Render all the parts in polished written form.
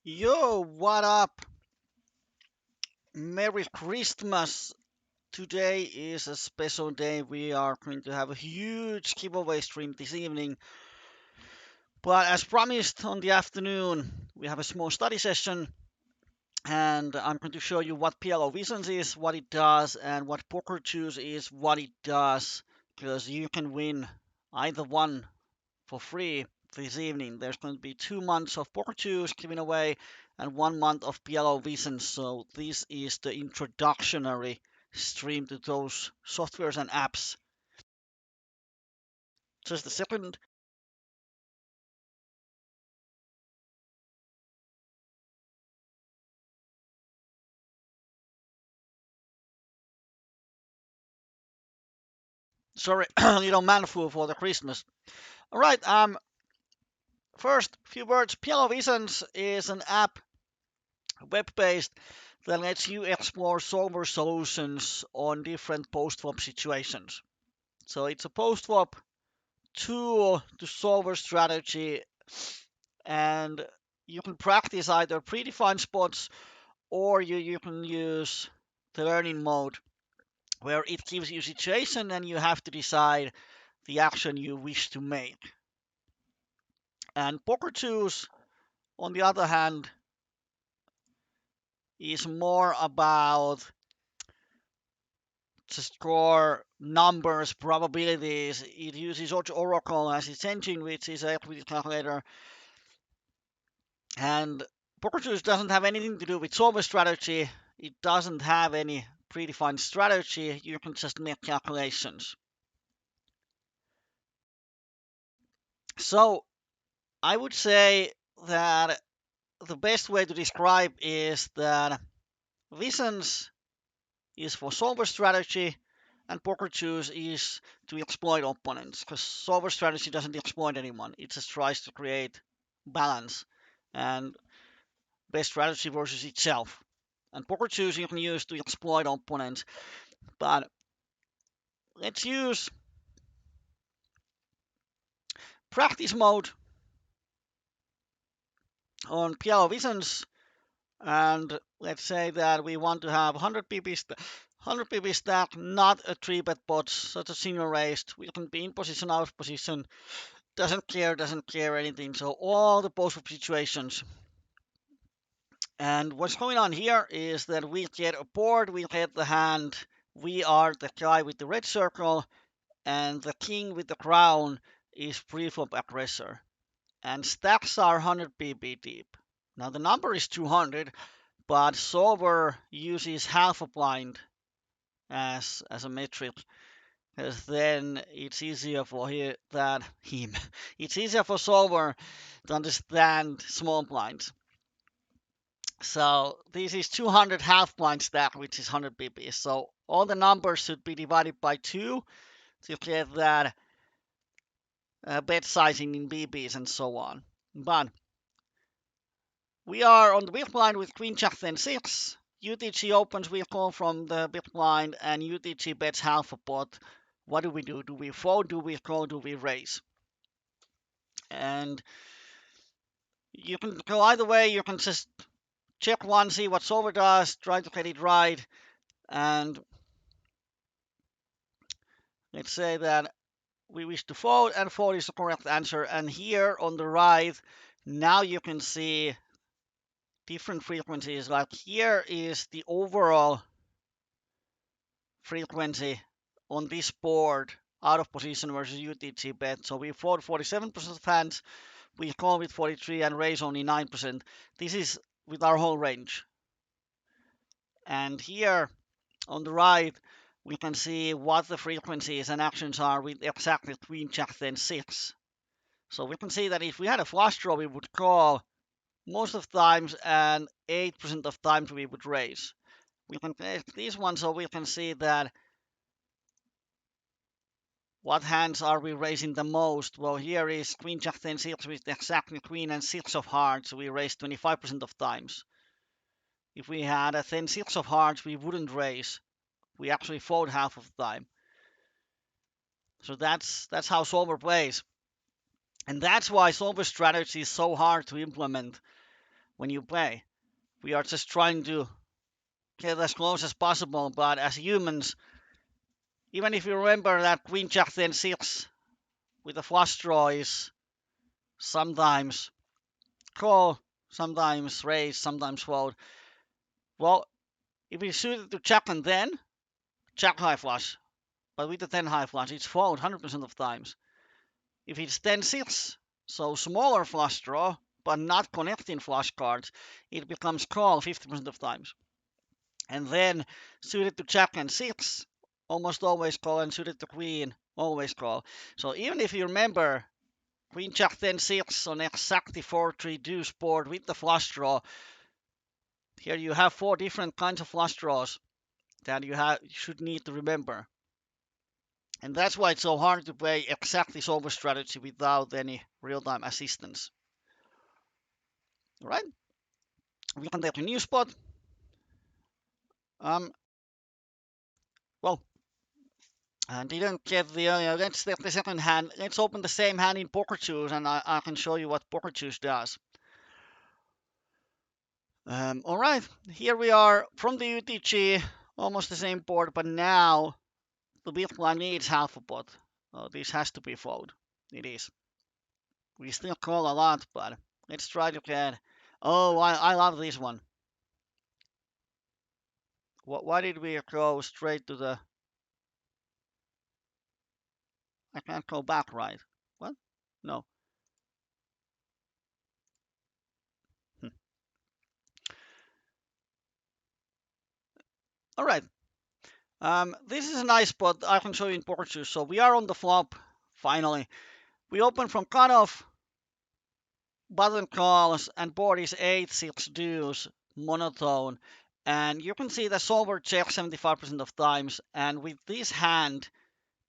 Yo, what up? Merry Christmas. Today is a special day. We are going to have a huge giveaway stream this evening. But as promised on the afternoon, we have a small study session and I'm going to show you what PLO Visions is, what it does, and what PokerJuice is, what it does, because you can win either one for free this evening. There's going to be 2 months of PokerJuice given away and 1 month of PLO Visions. So this is the introductory stream to those softwares and apps. Just a second. Sorry, little manful for the Christmas. All right. First, few words. PLO Visions is an app, web-based, that lets you explore solver solutions on different post-flop situations. So it's a post-flop tool to solve a strategy, and you can practice either predefined spots or you can use the learning mode where it gives you a situation and you have to decide the action you wish to make. And PokerJuice, on the other hand, is more about to score numbers, probabilities. It uses Oracle as its engine, which is a equity calculator. And PokerJuice doesn't have anything to do with solver strategy. It doesn't have any predefined strategy. You can just make calculations. So I would say that the best way to describe is that Visions is for solver strategy and PokerJuice is to exploit opponents, because solver strategy doesn't exploit anyone. It just tries to create balance and best strategy versus itself. And PokerJuice you can use to exploit opponents. But let's use practice mode on PLO Visions, and let's say that we want to have 100 pp stack, not a 3-bet bot, such a single raised. We can be in position, out of position, doesn't care anything. So all the post-flop situations. And what's going on here is that we get a board, we get the hand, we are the guy with the red circle, and the king with the crown is pre-flop aggressor. And stacks are 100 pp deep. Now the number is 200, but solver uses half a blind as a metric, because then it's easier for him. It's easier for solver to understand small blinds. So this is 200 half blind stack, which is 100 pp. So all the numbers should be divided by 2 to get that bet sizing in BBs and so on. But we are on the big blind with queen jack then 6. UTG opens, we call from the big blind, and UTG bets half a pot. What do? Do we fold? Do we call? Do we raise? And you can go either way. You can just check one, see what solver does, try to get it right, and let's say that we wish to fold, and fold is the correct answer. And here on the right, now you can see different frequencies. Like here is the overall frequency on this board out of position versus UTG bet. So we fold 47% of hands, we call with 43 and raise only 9%. This is with our whole range. And here on the right, we can see what the frequencies and actions are with exactly queen jack then 6. So we can see that if we had a flush draw, we would call most of the times, and 8% of times we would raise. We can take this one so we can see that what hands are we raising the most. Well, here is queen jack 10 6 with exactly queen and 6 of hearts. We raise 25% of times. If we had a 10 6 of hearts, we wouldn't raise. We actually fold half of the time. So that's how solver plays. And that's why solver strategy is so hard to implement. when you play. We are just trying to get as close as possible, but as humans, even if you remember that queen jack 10 6 with a flush draw is sometimes call, sometimes raise, sometimes fold. Well, if it's suited to jack and then jack high flush, but with the 10 high flush, it's fold 100% of times. If it's 10 6, so smaller flush draw, but not connecting flush cards, it becomes call 50% of times. And then suited to jack and 6, almost always call, and suited to queen, always call. So even if you remember queen jack 10 6 on exactly 4-3 deuce board with the flush draw, here you have 4 different kinds of flush draws that you should need to remember. And that's why it's so hard to play exactly solver strategy without any real-time assistance. All right, we can take a new spot. Well, I didn't get the, let's take the second hand. Let's open the same hand in PokerJuice, and I can show you what PokerJuice does. All right, here we are from the UTG, almost the same board, but now the big blind needs half a pot. Oh, this has to be fold. It is. We still call a lot, but let's try to get. Oh, I love this one. Why did we go straight to the? I can't go back, right? What? No. Hmm. All right. This is a nice spot. I can show you in PokerJuice. So we are on the flop. Finally, we open from cutoff. Button calls and board is 8-6 deuce monotone, and you can see the solver checks 75% of times. And with this hand,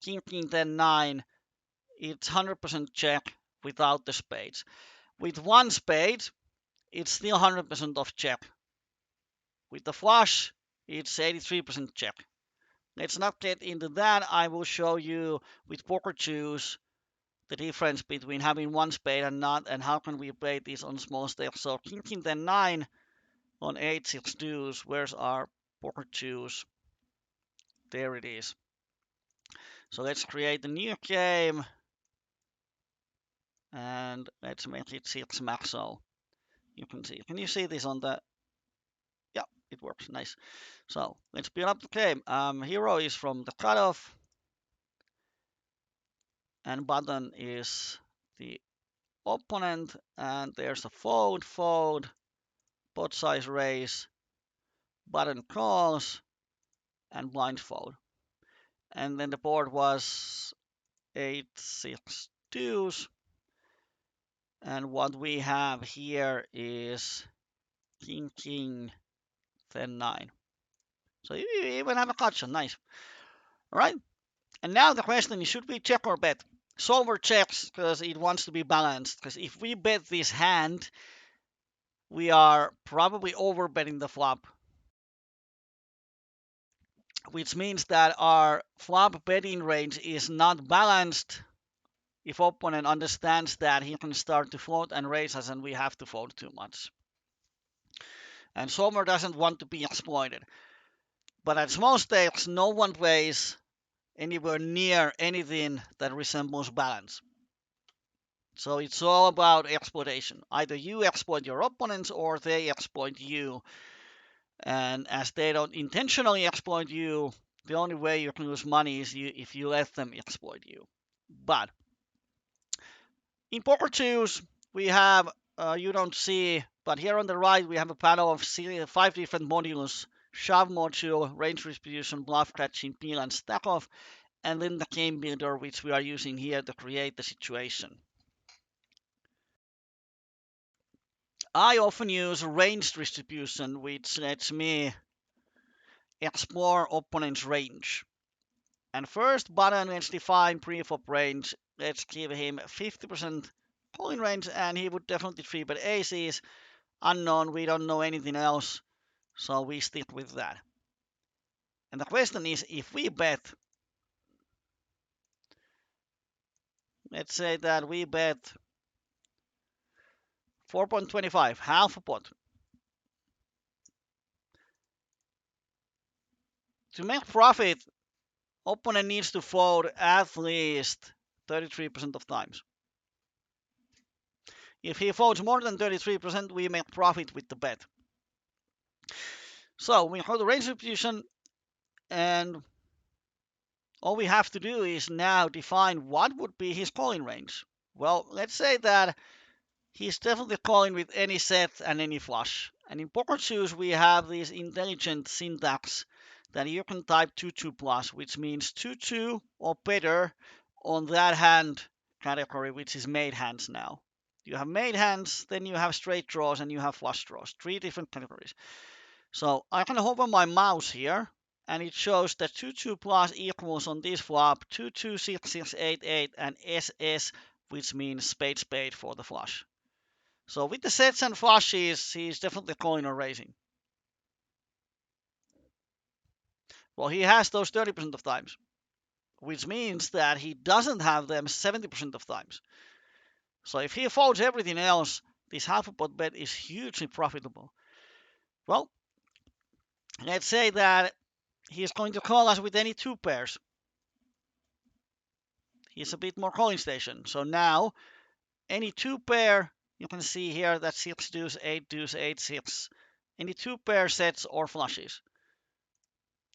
king king 10 9, it's 100% check without the spades. With one spade, it's still 100% of check. With the flush, it's 83% check. Let's not get into that. I will show you with PokerJuice the difference between having one spade and not, and how can we play this on small stakes. So king king 10 9 on 8-6 deuce. Where's our PokerJuice? There it is. So let's create a new game and let's make it 6 max. So you can see. Can you see this on the? Yeah, it works. Nice. So let's build up the game. Hero is from the cutoff, and button is the opponent, and there's a fold, fold, pot size raise, button calls, and blind fold. And then the board was 8-6 deuce. And what we have here is king, king, 10 9. So you even have a gotcha. Nice. All right. And now the question is, should we check or bet? Solver checks because it wants to be balanced. Because if we bet this hand, we are probably overbetting the flop, which means that our flop betting range is not balanced if opponent understands that he can start to float and raise us and we have to fold too much. And solver doesn't want to be exploited. But at small stakes, no one plays anywhere near anything that resembles balance. So it's all about exploitation. Either you exploit your opponents or they exploit you. And as they don't intentionally exploit you, the only way you can lose money is if you let them exploit you. But in PokerJuice, we have, you don't see, but here on the right, we have a panel of 5 different modules: shove module, range distribution, bluff catching, peel and stack off, and then the game builder, which we are using here to create the situation. I often use range distribution, which lets me explore opponent's range. And first button, let's define pre-flop range. Let's give him 50% calling range, and he would definitely 3-bet aces. Unknown, we don't know anything else, so we stick with that. And the question is, if we bet, let's say that we bet 4.25, half a pot. To make profit, opponent needs to fold at least 33% of times. If he folds more than 33%, we make profit with the bet. So we hold the range distribution, and all we have to do is now define what would be his calling range. Well, let's say that he's definitely calling with any set and any flush. And in PokerJuice, we have this intelligent syntax that you can type 2-2 plus, which means 2-2 or better on that hand category, which is made hands now. You have made hands, then you have straight draws, and you have flush draws. 3 different categories. So I can hover my mouse here, and it shows that 2-2 plus equals on this flop 2-2-6-6-8-8 and SS, which means spade spade for the flush. So with the sets and flushes, he's definitely calling or raising. Well, he has those 30% of times, which means that he doesn't have them 70% of times. So if he folds everything else, this half a pot bet is hugely profitable. Well, let's say that he's going to call us with any two pairs. He's a bit more calling station. So now, any two pair, you can see here that 6 deuce, 8 deuce, 8 6. Any two pair sets or flushes.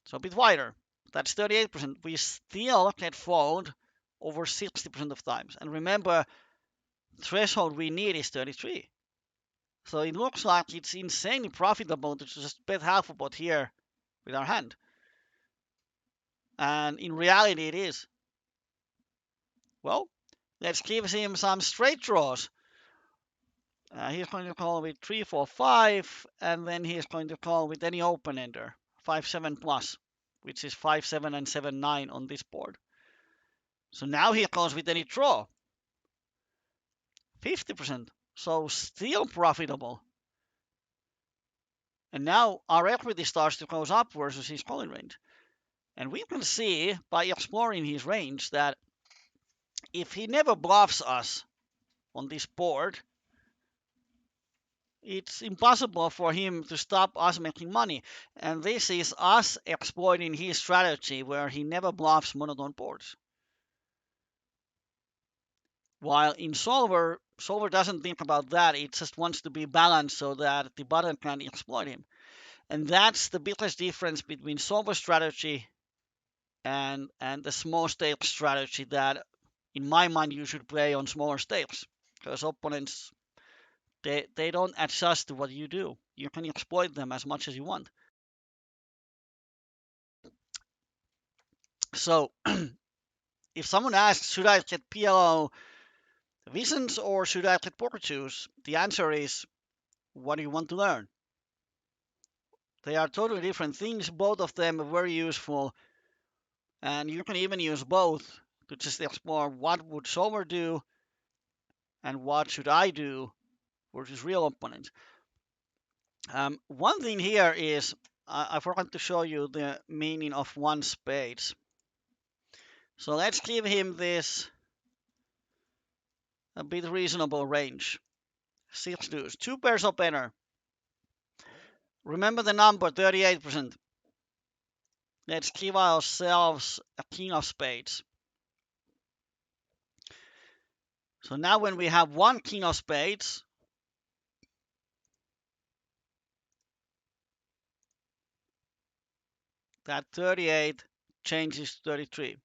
So a bit wider. That's 38%. We still get fold over 60% of times. And remember, threshold we need is 33. So it looks like it's insanely profitable to just bet half a pot here with our hand. And in reality, it is. Well, let's give him some straight draws. He's going to call with 3, 4, 5, and then he's going to call with any open ender, 5, 7 plus, which is 5, 7, and 7, 9 on this board. So now he calls with any draw, 50%. So still profitable. And now our equity starts to close up versus his calling range. And we can see by exploring his range that if he never bluffs us on this board, it's impossible for him to stop us making money. And this is us exploiting his strategy where he never bluffs monotone boards. While in Solver doesn't think about that. It just wants to be balanced so that the button can exploit him. And that's the biggest difference between Solver strategy and the small stakes strategy that, in my mind, you should play on smaller stakes. Because opponents, they don't adjust to what you do. You can exploit them as much as you want. So if someone asks, should I get PLO Visions or should I get PokerJuice? The answer is, what do you want to learn? They are totally different things. Both of them are very useful. And you can even use both to just explore what would Solver do and what should I do versus real opponents. One thing here is I forgot to show you the meaning of one spades. So let's give him this a bit reasonable range. 6 deuce, 2 pairs opener. Remember the number, 38%. Let's give ourselves a king of spades. So now when we have one king of spades, that 38 changes to 33.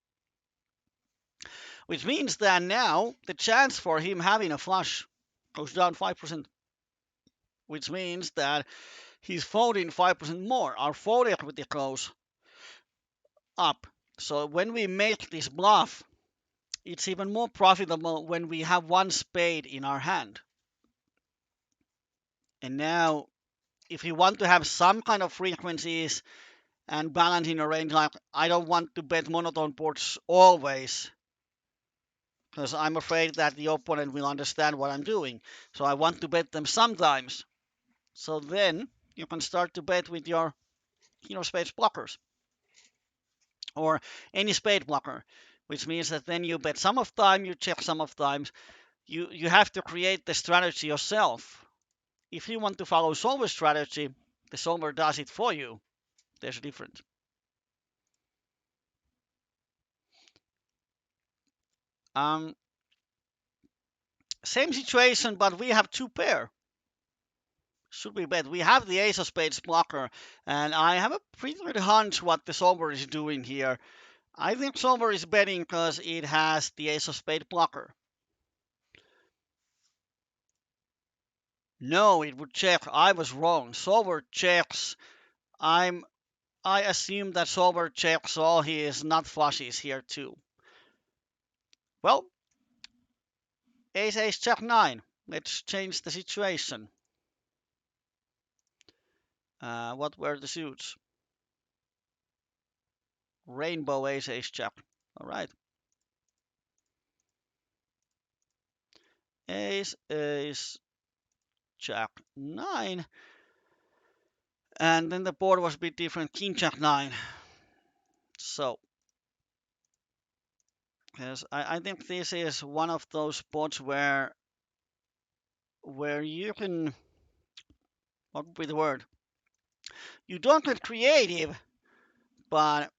Which means that now the chance for him having a flush goes down 5%. Which means that he's folding 5% more. Our fold equity goes up. So when we make this bluff, it's even more profitable when we have one spade in our hand. And now, if you want to have some kind of frequencies and balance in a range, like I don't want to bet monotone boards always, because I'm afraid that the opponent will understand what I'm doing. So I want to bet them sometimes. So then you can start to bet with your spades blockers or any spade blocker, which means that then you bet some of time, you check some of times. You have to create the strategy yourself. If you want to follow solver strategy, the solver does it for you. There's a difference. Um, Same situation, but we have two pair. Should we bet? We have the ace of spades blocker, and I have a pretty good hunch what the solver is doing here. I think solver is betting because it has the ace of spade blocker. No, it would check. I was wrong. Solver checks. I assume that solver checks all his nut flushes here too. Well, ace ace check 9. Let's change the situation. What were the suits? Rainbow ace ace check. All right. Ace ace jack 9. And then the board was a bit different. King jack 9. So, yes, I think this is one of those spots where you can, what would be the word? You don't get creative, but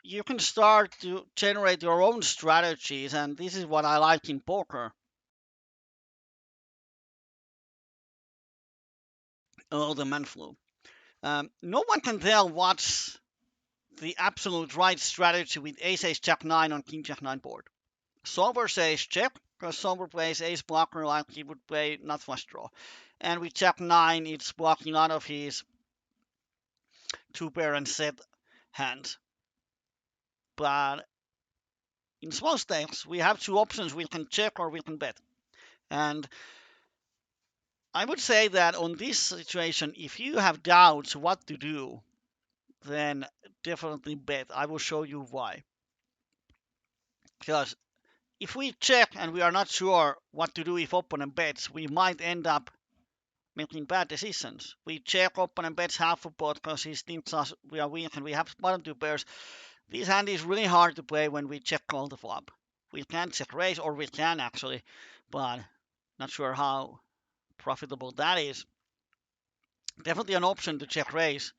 you can start to generate your own strategies, and this is what I like in poker. Oh, the man flew. No one can tell what's the absolute right strategy with ace ace jack 9 on king jack 9 board. Solver says check, because solver plays ace blocker like he would play nut flush draw. And with jack 9, it's blocking out of his two pair and set hands. But in small stakes, we have two options. We can check or we can bet. And I would say that on this situation, if you have doubts what to do, then definitely bet. I will show you why. Because if we check and we are not sure what to do if opponent bets, we might end up making bad decisions. We check opponent bets half a pot because he thinks us we are weak and we have bottom two pairs. This hand is really hard to play when we check call the flop. We can check raise, or we can actually, but not sure how profitable that is. Definitely an option to check raise.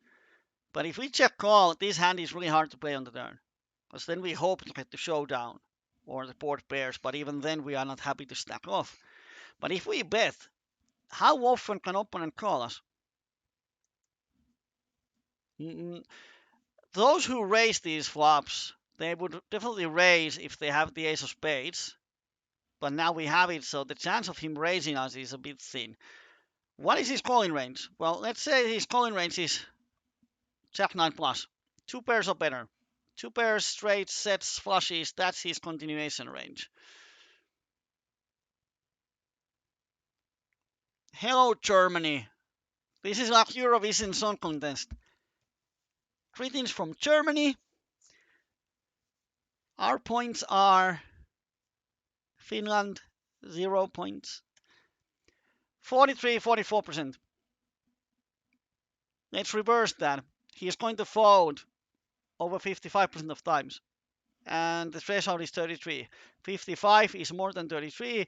But if we check call, this hand is really hard to play on the turn. Because then we hope to get the showdown or the board pairs, but even then we are not happy to stack off. But if we bet, how often can opponent call us? Those who raise these flops, they would definitely raise if they have the ace of spades. But now we have it, so the chance of him raising us is a bit thin. What is his calling range? Well, let's say his calling range is jack 9 plus. Two pairs or better. Two pairs, straight, sets, flushes, that's his continuation range. Hello, Germany. This is like Eurovision Song Contest. Greetings from Germany. Our points are Finland, 0 points. 43, 44%. Let's reverse that. He's going to fold over 55% of times. And the threshold is 33. 55 is more than 33.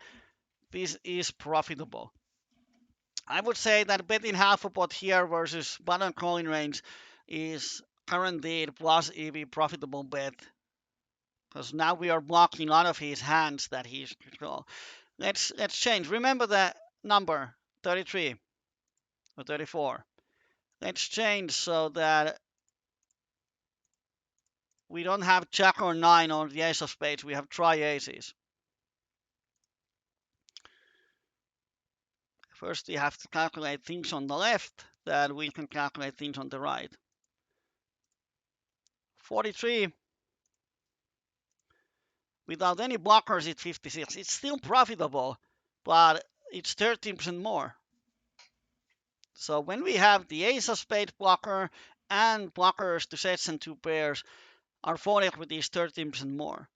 This is profitable. I would say that betting half a pot here versus button calling range is guaranteed plus EV profitable bet. Because now we are blocking out of his hands that he's control. Let's change. Remember the number 33 or 34. Let's change so that we don't have jack or 9 or the ace of spades. We have tri aces. First, we have to calculate things on the left, then we can calculate things on the right. 43. Without any blockers, it's 56. It's still profitable, but it's 13% more. So when we have the ace of spades blocker and blockers to sets and two pairs, our phone equity is 13% more.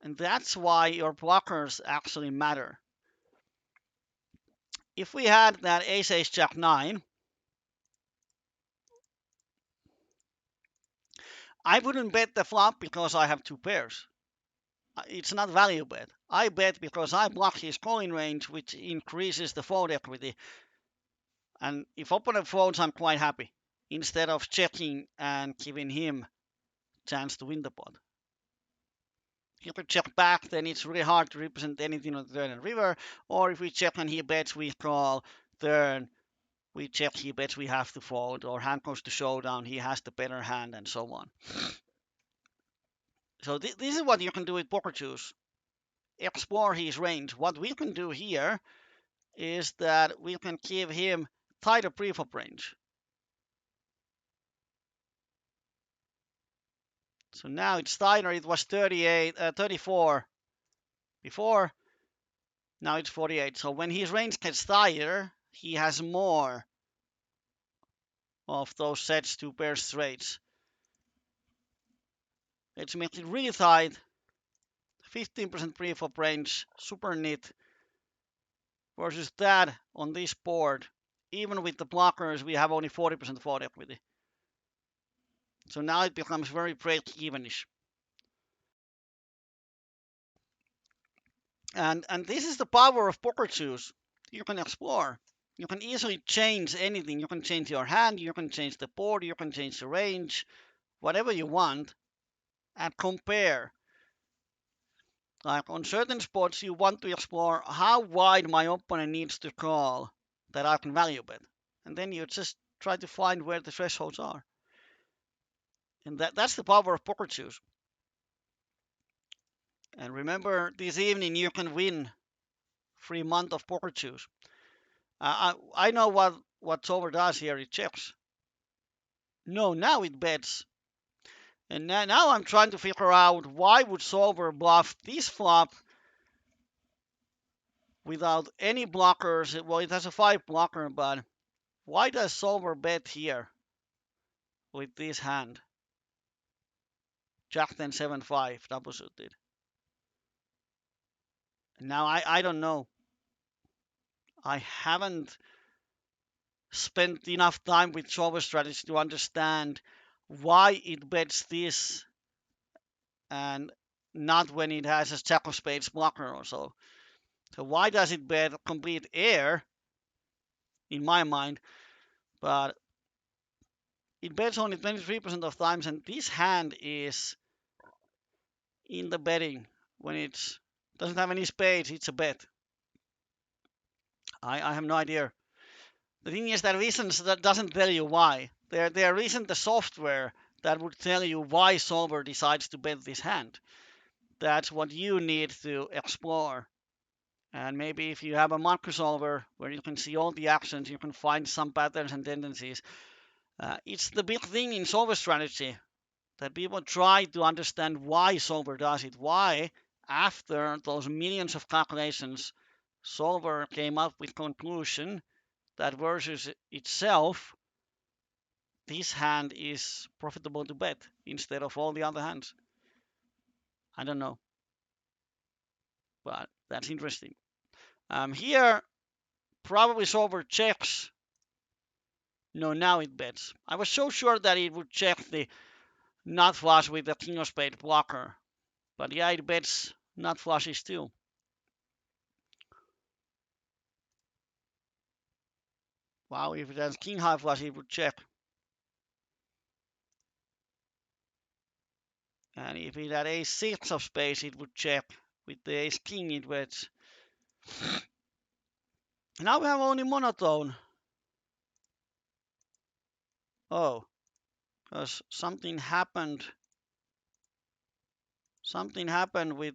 And that's why your blockers actually matter. If we had that ace ace jack 9, I wouldn't bet the flop because I have two pairs. It's not value bet. I bet because I block his calling range, which increases the fold equity. And if opponent folds, I'm quite happy. Instead of checking and giving him chance to win the pot. If we check back, then it's really hard to represent anything on the turn and river. Or if we check and he bets, we call. Turn, we check, he bets, we have to fold. Or hand goes to showdown, he has the better hand, and so on. So this is what you can do with PokerJuice. Explore his range. What we can do here is that we can give him tighter preflop range. So now it's tighter. It was 34 before. Now it's 48. So when his range gets tighter, he has more of those sets to pair straights. It makes it really tight. 15% preflop range, super neat. Versus that on this board, even with the blockers, we have only 40% fold equity. So now it becomes very break-evenish. And this is the power of PokerJuice. You can explore. You can easily change anything. You can change your hand, you can change the board, you can change the range, whatever you want, and compare. Like on certain spots, you want to explore how wide my opponent needs to call that I can value bet. And then you just try to find where the thresholds are. And that's the power of PokerJuice. And remember, this evening you can win free month of PokerJuice. I know what Solver does here. It checks. No, now it bets. And now I'm trying to figure out why would Solver bluff this flop without any blockers. Well, it has a 5 blocker, but why does Solver bet here with this hand? Jack 10 7 5 double suited. Now I don't know. I haven't spent enough time with Solver strategy to understand why it bets this and not when it has a jack of spades blocker or so. So why does it bet complete air in my mind? But it bets only 23% of times, and this hand is in the betting when it doesn't have any spades. It's a bet. I have no idea. The thing is that reasons that doesn't tell you why. There isn't the software that would tell you why Solver decides to bet this hand. That's what you need to explore. And maybe if you have a macro solver where you can see all the actions, you can find some patterns and tendencies. It's the big thing in solver strategy that people try to understand why solver does it. Why, after those millions of calculations, solver came up with conclusion that versus itself, this hand is profitable to bet instead of all the other hands. I don't know, but that's interesting. Here, probably solver checks. No, now it bets. I was so sure that it would check the nut flush with the king of spade blocker. But yeah, it bets nut flushes too. Wow, if it has king high flush, it would check. And if it had ace six of spades, it would check. With the ace king, it bets. Now we have only monotone. Oh, because something happened. Something happened with.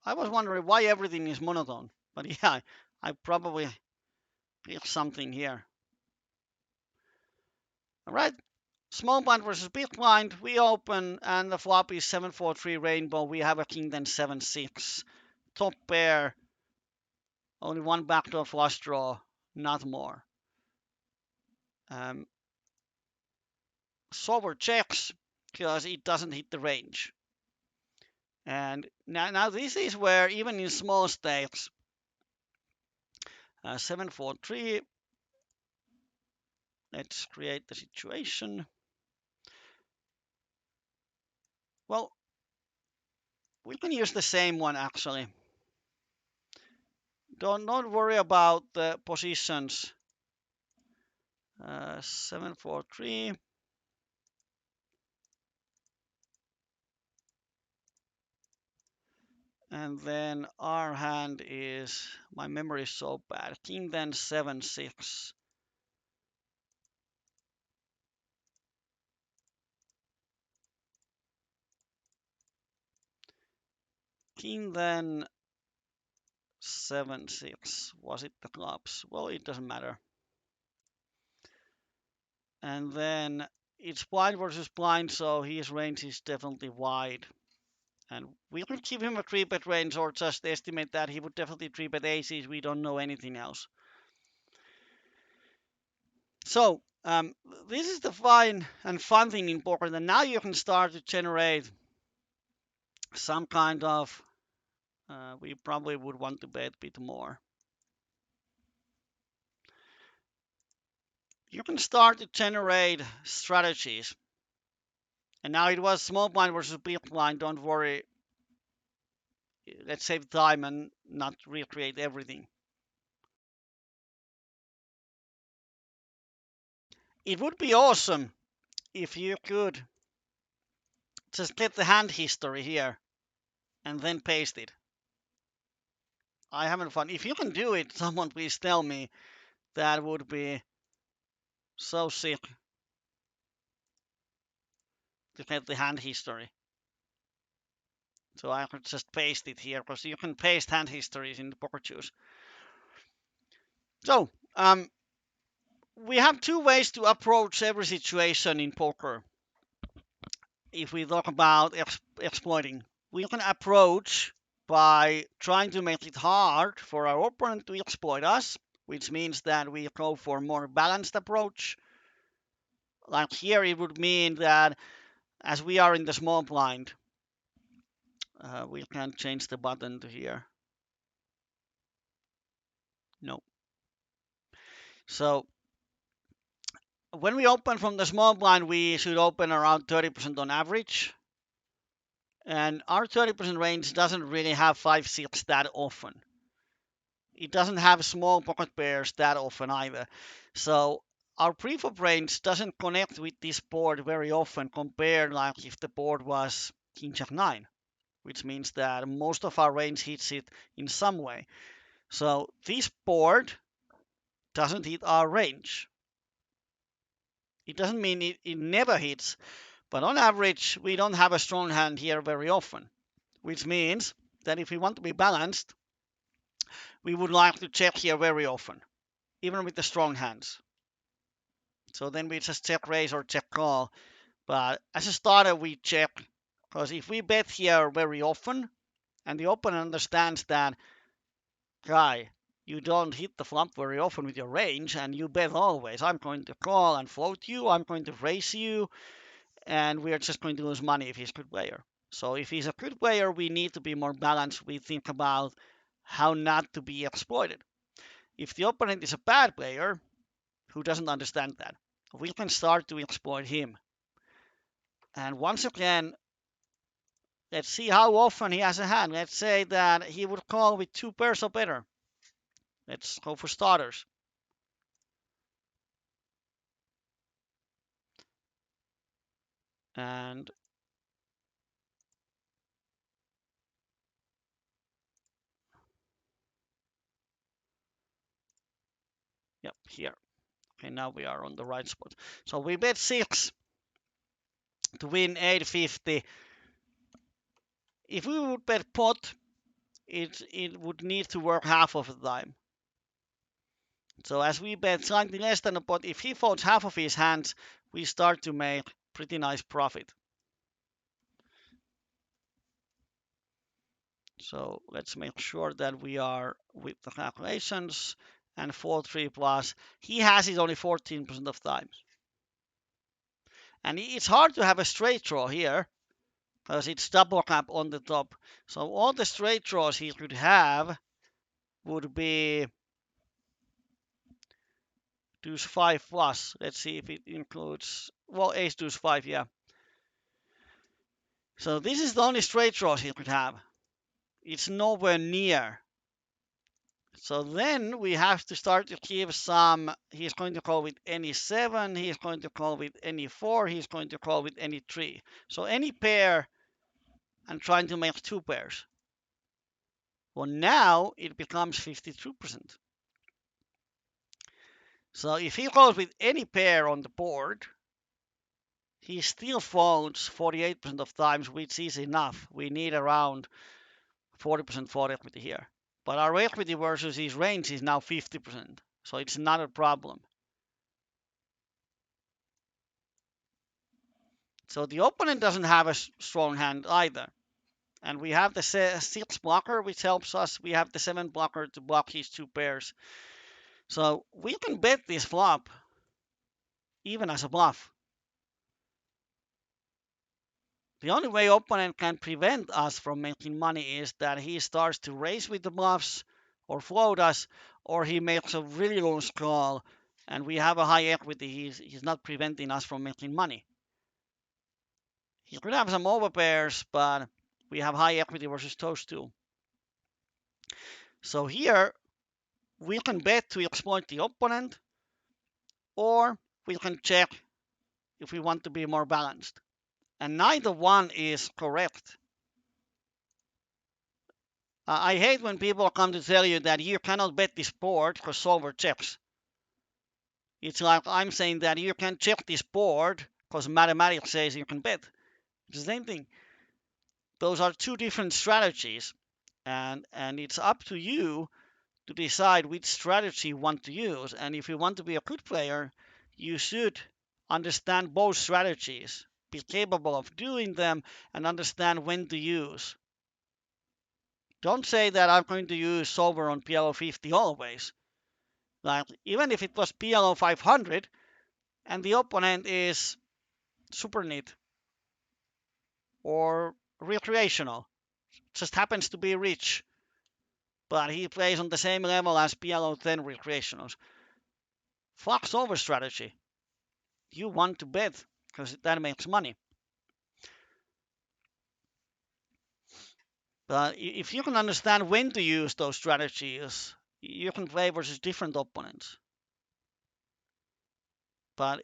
I was wondering why everything is monotone. But yeah, I probably clicked something here. All right, small blind versus big blind. We open and the flop is 7-4-3 rainbow. We have a king then 7-6. Top pair. Only one backdoor flush draw, not more. Solver checks because it doesn't hit the range. And now this is where even in small stakes, 7-4-3. Let's create the situation. Well, we can use the same one actually. Don't worry about the positions. 7-4-3. And then our hand is, my memory is so bad. King then 7-6. King then 7-6. Was it the clubs? Well, it doesn't matter. And then it's blind versus blind, so his range is definitely wide. And we could give him a 3-bet range or just estimate that he would definitely 3-bet aces. We don't know anything else. So this is the fine and fun thing in poker. That now you can start to generate some kind of. We probably would want to bet a bit more. You can start to generate strategies. And now it was small blind versus big blind. Don't worry. Let's save time and not recreate everything. It would be awesome if you could just get the hand history here and then paste it. I haven't fun. If you can do it, someone please tell me. That would be so sick to get the hand history. So I could just paste it here because you can paste hand histories in the PokerJuice. So we have two ways to approach every situation in poker. If we talk about exploiting, we can approach by trying to make it hard for our opponent to exploit us, which means that we go for a more balanced approach. Like here, it would mean that as we are in the small blind, we can change the button to here. No. So when we open from the small blind, we should open around 30% on average. And our 30% range doesn't really have 5-6 that often. It doesn't have small pocket pairs that often either. So our preflop range doesn't connect with this board very often compared like if the board was King Jack 9, which means that most of our range hits it in some way. So this board doesn't hit our range. It doesn't mean it never hits, but on average, we don't have a strong hand here very often, which means that if we want to be balanced, we would like to check here very often, even with the strong hands. So then we just check raise or check call. But as a starter, we check, because if we bet here very often, and the opponent understands that, guy, you don't hit the flop very often with your range, and you bet always. I'm going to call and float you. I'm going to raise you, and we're just going to lose money if he's a good player. So if he's a good player, we need to be more balanced. We think about how not to be exploited. If the opponent is a bad player who doesn't understand that, we can start to exploit him. And once again, let's see how often he has a hand. Let's say that he would call with 2 pairs or better. Let's go for starters. And yep, here. Okay, now we are on the right spot. So we bet 6 to win 850. If we would bet pot, it would need to work half of the time. So as we bet slightly less than a pot, if he folds half of his hands, we start to make pretty nice profit. So let's make sure that we are with the calculations. And 4-3 plus, he has it only 14% of times. And it's hard to have a straight draw here because it's double cap on the top. So all the straight draws he could have would be deuce 5 plus. Let's see if it includes, well, ace deuce 5, yeah. So this is the only straight draws he could have. It's nowhere near. So then we have to start to give some, he's going to call with any 7, he's going to call with any 4, he's going to call with any 3. So any pair and trying to make 2 pairs. Well, now it becomes 52%. So if he goes with any pair on the board, he still folds 48% of times, which is enough. We need around 40% fold equity here. But our equity versus his range is now 50%. So it's not a problem. So the opponent doesn't have a strong hand either. And we have the 6 blocker, which helps us. We have the 7 blocker to block his 2 pairs. So we can bet this flop even as a bluff. The only way opponent can prevent us from making money is that he starts to raise with the bluffs or float us, or he makes a really loose call and we have a high equity. He's not preventing us from making money. He could have some overpairs, but we have high equity versus those two. So here we can bet to exploit the opponent, or we can check if we want to be more balanced. And neither one is correct. I hate when people come to tell you that you cannot bet this board because solver checks. It's like I'm saying that you can check this board because mathematics says you can bet. It's the same thing. Those are two different strategies, and it's up to you to decide which strategy you want to use. And if you want to be a good player, you should understand both strategies, be capable of doing them, and understand when to use. Don't say that I'm going to use solver on PLO 50 always. Like, even if it was PLO 500 and the opponent is super neat or recreational, just happens to be rich, but he plays on the same level as PLO 10 recreationals. Fuck solver strategy. You want to bet because that makes money. But if you can understand when to use those strategies, you can play versus different opponents. But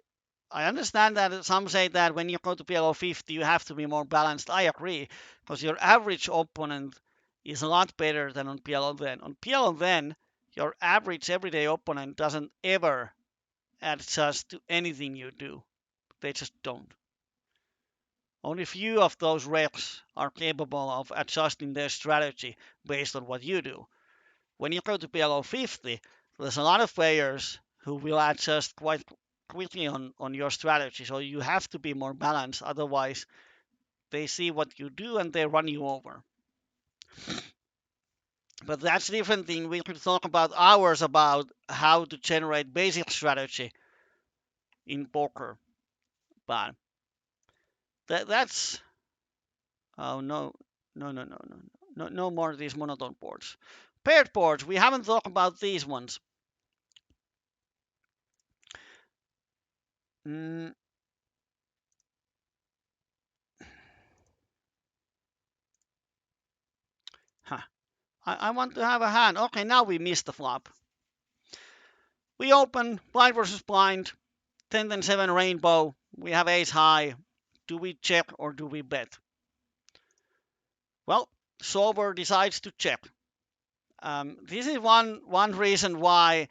I understand that some say that when you go to PLO 50, you have to be more balanced. I agree, because your average opponent is a lot better than on PLO then. On PLO then, your average everyday opponent doesn't ever adjust to anything you do. They just don't. Only few of those reps are capable of adjusting their strategy based on what you do. When you go to PLO 50, there's a lot of players who will adjust quite quickly on your strategy. So you have to be more balanced. Otherwise, they see what you do and they run you over. But that's a different thing. We could talk about hours about how to generate basic strategy in poker. But that's oh no more of these monotone boards. Paired boards, we haven't talked about these ones. Mm. Huh. I want to have a hand. Okay, now we missed the flop. We open blind versus blind, 10-7 rainbow. We have ace high. Do we check or do we bet? Well, solver decides to check. This is one reason why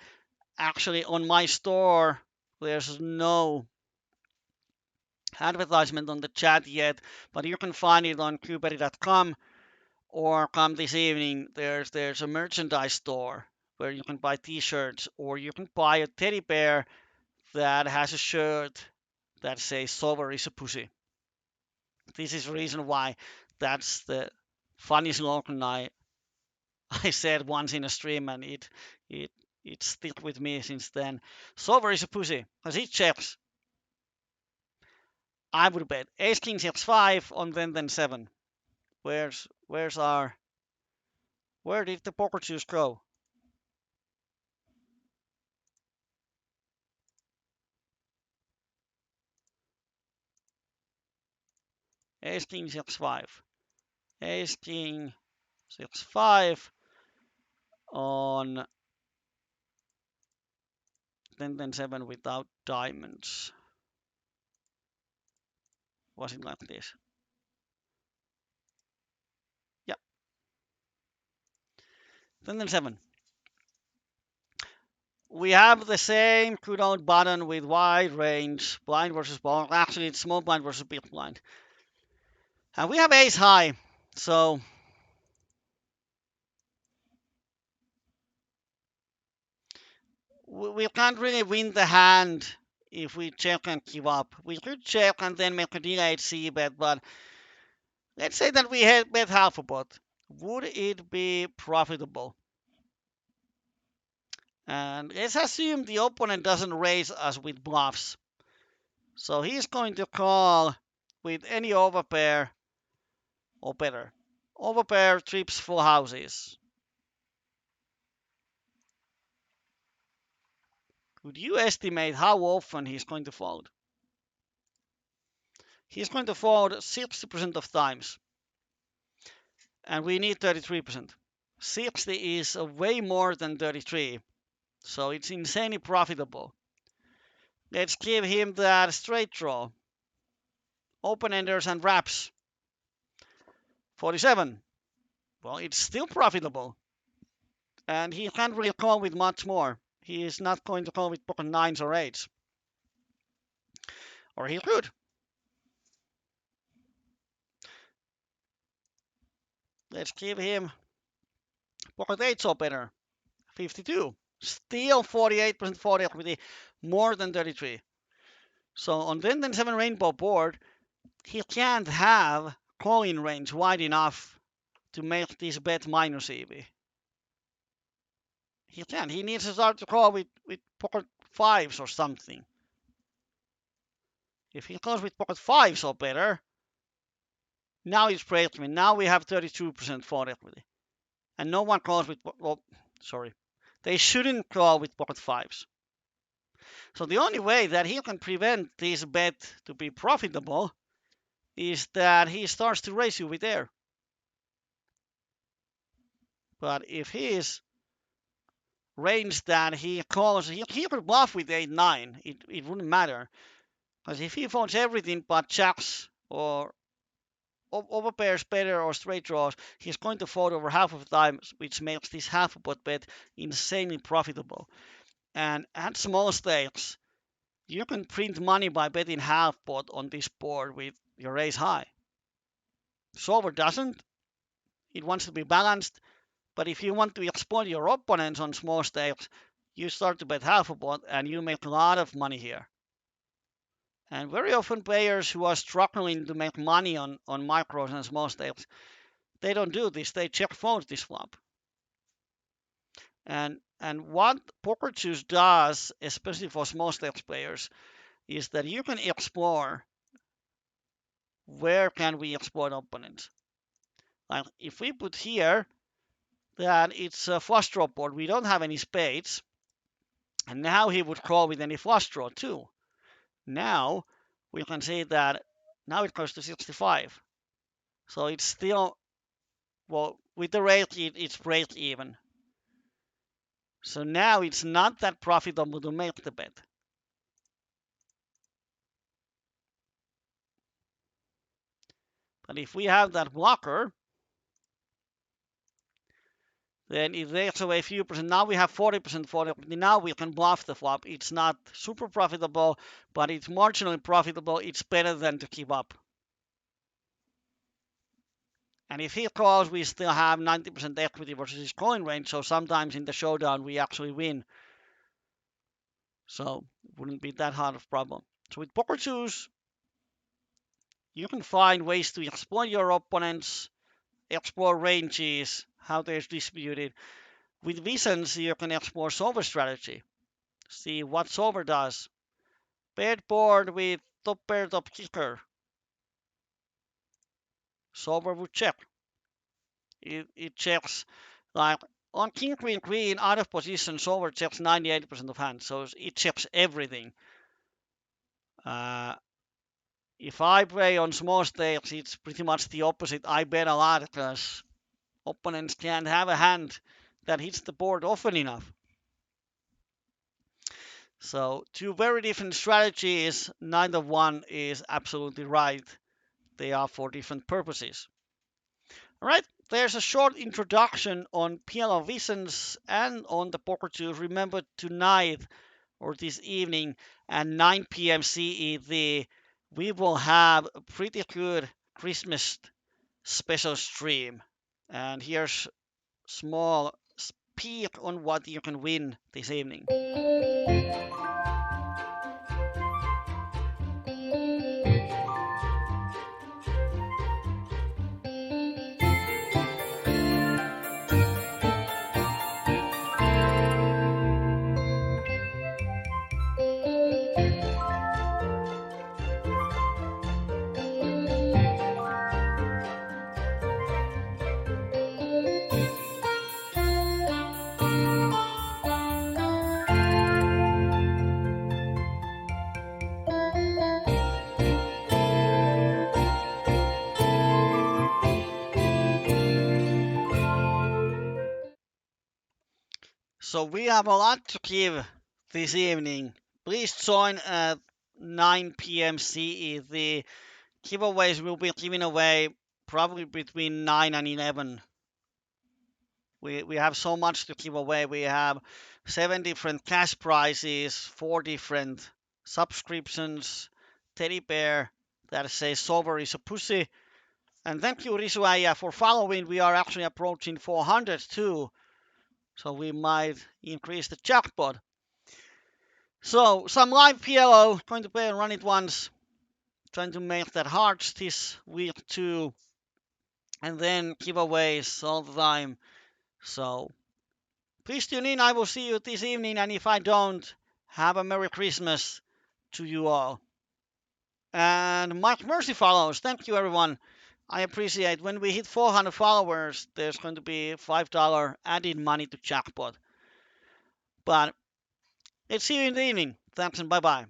actually on my store there's no advertisement on the chat yet, but you can find it on qbetty.com, or come this evening there's a merchandise store where you can buy t-shirts, or you can buy a teddy bear that has a shirt that says solver is a pussy. This is the reason why that's the funny slogan I said once in a stream, and it stuck with me since then. Solver is a pussy because he checks. I would bet ace king x5 on then 7. Where's our where did the PokerJuice go? Ace king x5. Ace king x5 on then 7 without diamonds. Was it like this? Yeah. Then 7. We have the same cooldown button with wide range, blind versus small. Actually, it's small blind versus big blind. And we have ace high, so we can't really win the hand if we check and give up. We could check and then make a delayed C bet, but let's say that we had bet half a pot. Would it be profitable? And let's assume the opponent doesn't raise us with bluffs. So he's going to call with any overpair or better. Overpair trips full houses. Could you estimate how often he's going to fold? He's going to fold 60% of times. And we need 33%. 60 is way more than 33. So it's insanely profitable. Let's give him that straight draw. Open-enders and wraps. 47. Well, it's still profitable. And he can't really call with much more. He is not going to call with pocket 9s or 8s. Or he could. Let's give him pocket 8s or better. 52. Still 48% fold equity, more than 33. So on the 7 rainbow board, he can't have calling range wide enough to make this bet minus EV. He can't. He needs to start to call with pocket 5s or something. If he calls with pocket 5s or better, now it's break even. Now we have 32% fold equity. And no one calls with, well, sorry. They shouldn't call with pocket 5s. So the only way that he can prevent this bet to be profitable is that he starts to raise you with air. But if he is range that he calls, he could bluff with 8-9. It wouldn't matter. Because if he folds everything but jacks or overpairs better or straight draws, he's going to fold over half of the time, which makes this half a pot bet insanely profitable. And at small stakes, you can print money by betting half pot on this board with your ace high. Solver doesn't. It wants to be balanced. But if you want to exploit your opponents on small stakes, you start to bet half a pot and you make a lot of money here. And very often players who are struggling to make money on micros and small stakes, they don't do this. They check fold this flop. And what PokerJuice does, especially for small stakes players, is that you can explore where can we exploit opponents. Like if we put here that it's a flush draw board, we don't have any spades, and now he would call with any flush draw too. Now we can see that now it goes to 65. So it's still, well, with the rate, it's break even. So now it's not that profitable to make the bet. But if we have that blocker, then it takes away a few percent. Now we have 40% for it. Now we can bluff the flop. It's not super profitable, but it's marginally profitable. It's better than to keep up. And if he calls, we still have 90% equity versus his calling range. So sometimes in the showdown, we actually win. So it wouldn't be that hard of a problem. So with PokerJuice, you can find ways to exploit your opponents, explore ranges, how they're distributed. With Visions, you can explore solver strategy. See what solver does. Paired board with top pair, top kicker. Solver would check. It checks like on king, queen, queen, out of position, solver checks 98% of hands. So it checks everything. If I play on small stakes, it's pretty much the opposite. I bet a lot because opponents can't have a hand that hits the board often enough. So two very different strategies. Neither one is absolutely right. They are for different purposes. All right, there's a short introduction on PLO Visions and on the PokerJuice. Remember tonight or this evening at 9 p.m. CET, we will have a pretty good Christmas special stream. And here's small peek on what you can win this evening. So we have a lot to give this evening. Please join at 9 p.m. CET. Giveaways will be given away probably between 9 and 11. We have so much to give away. We have 7 different cash prizes, 4 different subscriptions, teddy bear that says Solver is a pussy. And thank you, Risuaya, for following. We are actually approaching 400 too. So we might increase the jackpot. So some live PLO, going to play and run it once. Trying to make that hearts this week too. And then giveaways all the time. So please tune in. I will see you this evening. And if I don't, have a Merry Christmas to you all. And Mike Mercy follows. Thank you, everyone. I appreciate when we hit 400 followers, there's going to be $5 added money to jackpot. But let's see you in the evening. Thanks and bye bye.